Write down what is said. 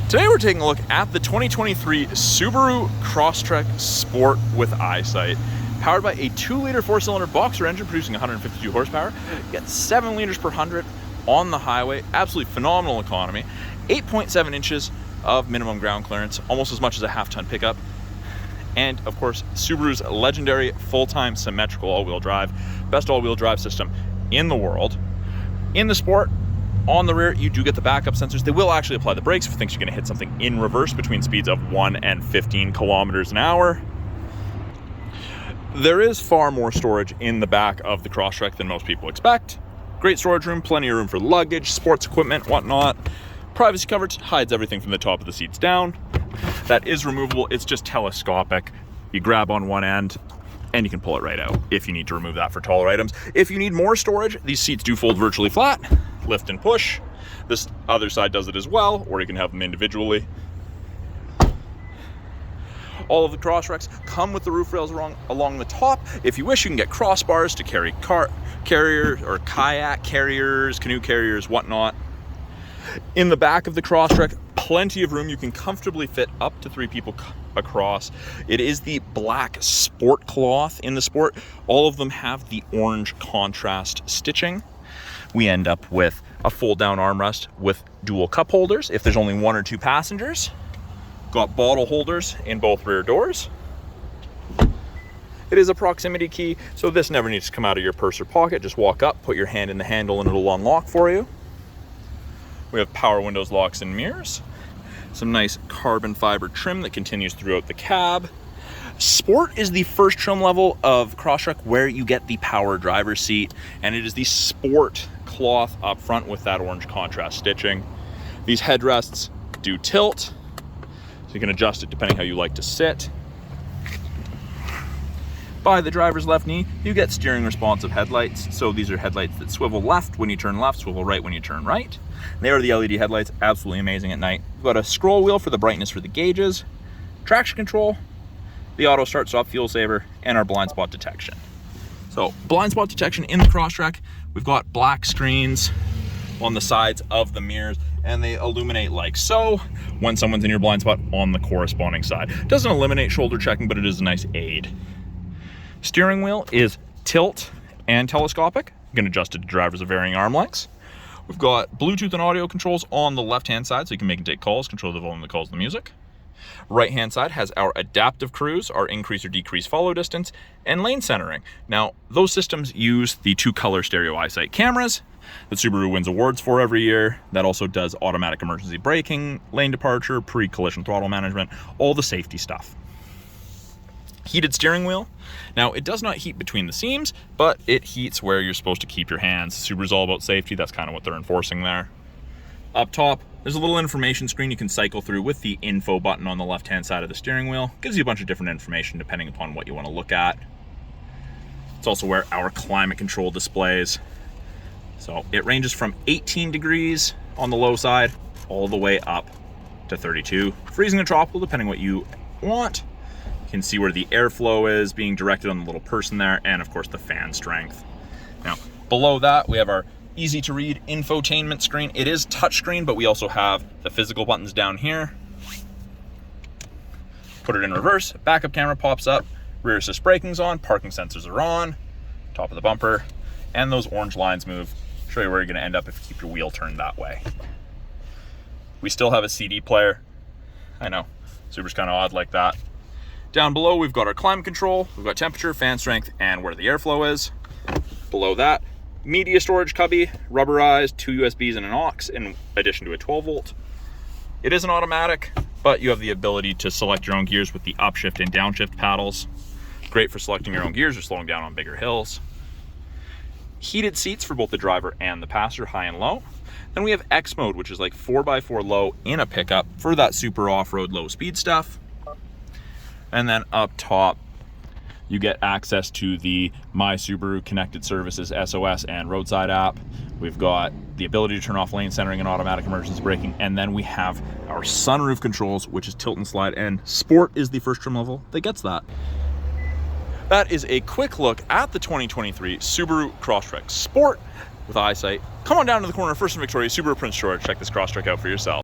Today we're taking a look at the 2023 Subaru Crosstrek Sport with eyesight. Powered by a 2-liter 4-cylinder boxer engine producing 152 horsepower. You get 7 liters per 100 on the highway. Absolutely phenomenal economy. 8.7 inches of minimum ground clearance, almost as much as a half-ton pickup. And of course, Subaru's legendary full-time symmetrical all-wheel drive. Best all-wheel drive system in the world. In the Sport, on the rear, you do get the backup sensors. They will actually apply the brakes if you think you're going to hit something in reverse between speeds of 1 and 15 kilometers an hour. There is far more storage in the back of the Crosstrek than most people expect. Great storage room, plenty of room for luggage, sports equipment, whatnot. Privacy coverage hides everything from the top of the seats down. That is removable. It's just telescopic. You grab on one end and you can pull it right out if you need to remove that for taller items. If you need more storage, these seats do fold virtually flat. Lift and push. This other side does it as well, or you can have them individually. All of the Crosstreks come with the roof rails along the top. If you wish, you can get crossbars to carry car carriers or kayak carriers, canoe carriers, whatnot. In the back of the Crosstrek, plenty of room. You can comfortably fit up to 3 people across. It is the black sport cloth in the Sport. All of them have the orange contrast stitching. We end up with a fold-down armrest with dual cup holders if there's only 1 or 2 passengers. Got bottle holders in both rear doors. It is a proximity key, so this never needs to come out of your purse or pocket. Just walk up, put your hand in the handle, and it'll unlock for you. We have power windows, locks, and mirrors. Some nice carbon fiber trim that continues throughout the cab. Sport is the first trim level of Crosstrek where you get the power driver's seat, and it is the Sport cloth up front with that orange contrast stitching. These headrests do tilt, so you can adjust it depending how you like to sit. By the driver's left knee, you get steering responsive headlights. So these are headlights that swivel left when you turn left, swivel right when you turn right. They are the LED headlights, absolutely amazing at night. We've got a scroll wheel for the brightness for the gauges, traction control, the auto start stop fuel saver, and our blind spot detection. So blind spot detection in the Crosstrek, we've got black screens on the sides of the mirrors, and they illuminate like so when someone's in your blind spot on the corresponding side. Doesn't eliminate shoulder checking, but it is a nice aid. Steering wheel is tilt and telescopic. You can adjust it to drivers of varying arm lengths. We've got Bluetooth and audio controls on the left-hand side, so you can make and take calls, control the volume that calls the music. Right-hand side has our adaptive cruise, our increase or decrease follow distance, and lane centering. Now, those systems use the 2-color stereo eyesight cameras that Subaru wins awards for every year. That also does automatic emergency braking, lane departure, pre-collision throttle management, all the safety stuff. Heated steering wheel. Now, it does not heat between the seams, but it heats where you're supposed to keep your hands. Subaru's all about safety. That's kind of what they're enforcing there. Up top, there's a little information screen you can cycle through with the info button on the left-hand side of the steering wheel. Gives you a bunch of different information depending upon what you want to look at. It's also where our climate control displays. So it ranges from 18 degrees on the low side all the way up to 32. Freezing and tropical, depending what you want. You can see where the airflow is being directed on the little person there, and of course the fan strength. Now, below that, we have our easy to read infotainment screen. It is touchscreen, but we also have the physical buttons down here. Put it in reverse, backup camera pops up, rear assist braking's on, parking sensors are on, top of the bumper, and those orange lines move. Show you where you're gonna end up if you keep your wheel turned that way. We still have a CD player. I know, Subaru's kind of odd like that. Down below, we've got our climate control, we've got temperature, fan strength, and where the airflow is. Below that, media storage cubby, rubberized, 2 USBs and an aux, in addition to a 12-volt. It is an automatic, but you have the ability to select your own gears with the upshift and downshift paddles. Great for selecting your own gears or slowing down on bigger hills. Heated seats for both the driver and the passenger, high and low. Then we have X mode, which is like 4x4 low in a pickup for that super off-road low speed stuff. And then up top, you get access to the My Subaru Connected Services SOS and roadside app. We've got the ability to turn off lane centering and automatic emergency braking. And then we have our sunroof controls, which is tilt and slide. And Sport is the first trim level that gets that. That is a quick look at the 2023 Subaru Crosstrek Sport with eyesight. Come on down to the corner, First and Victoria, Subaru of Prince George. Check this Crosstrek out for yourself.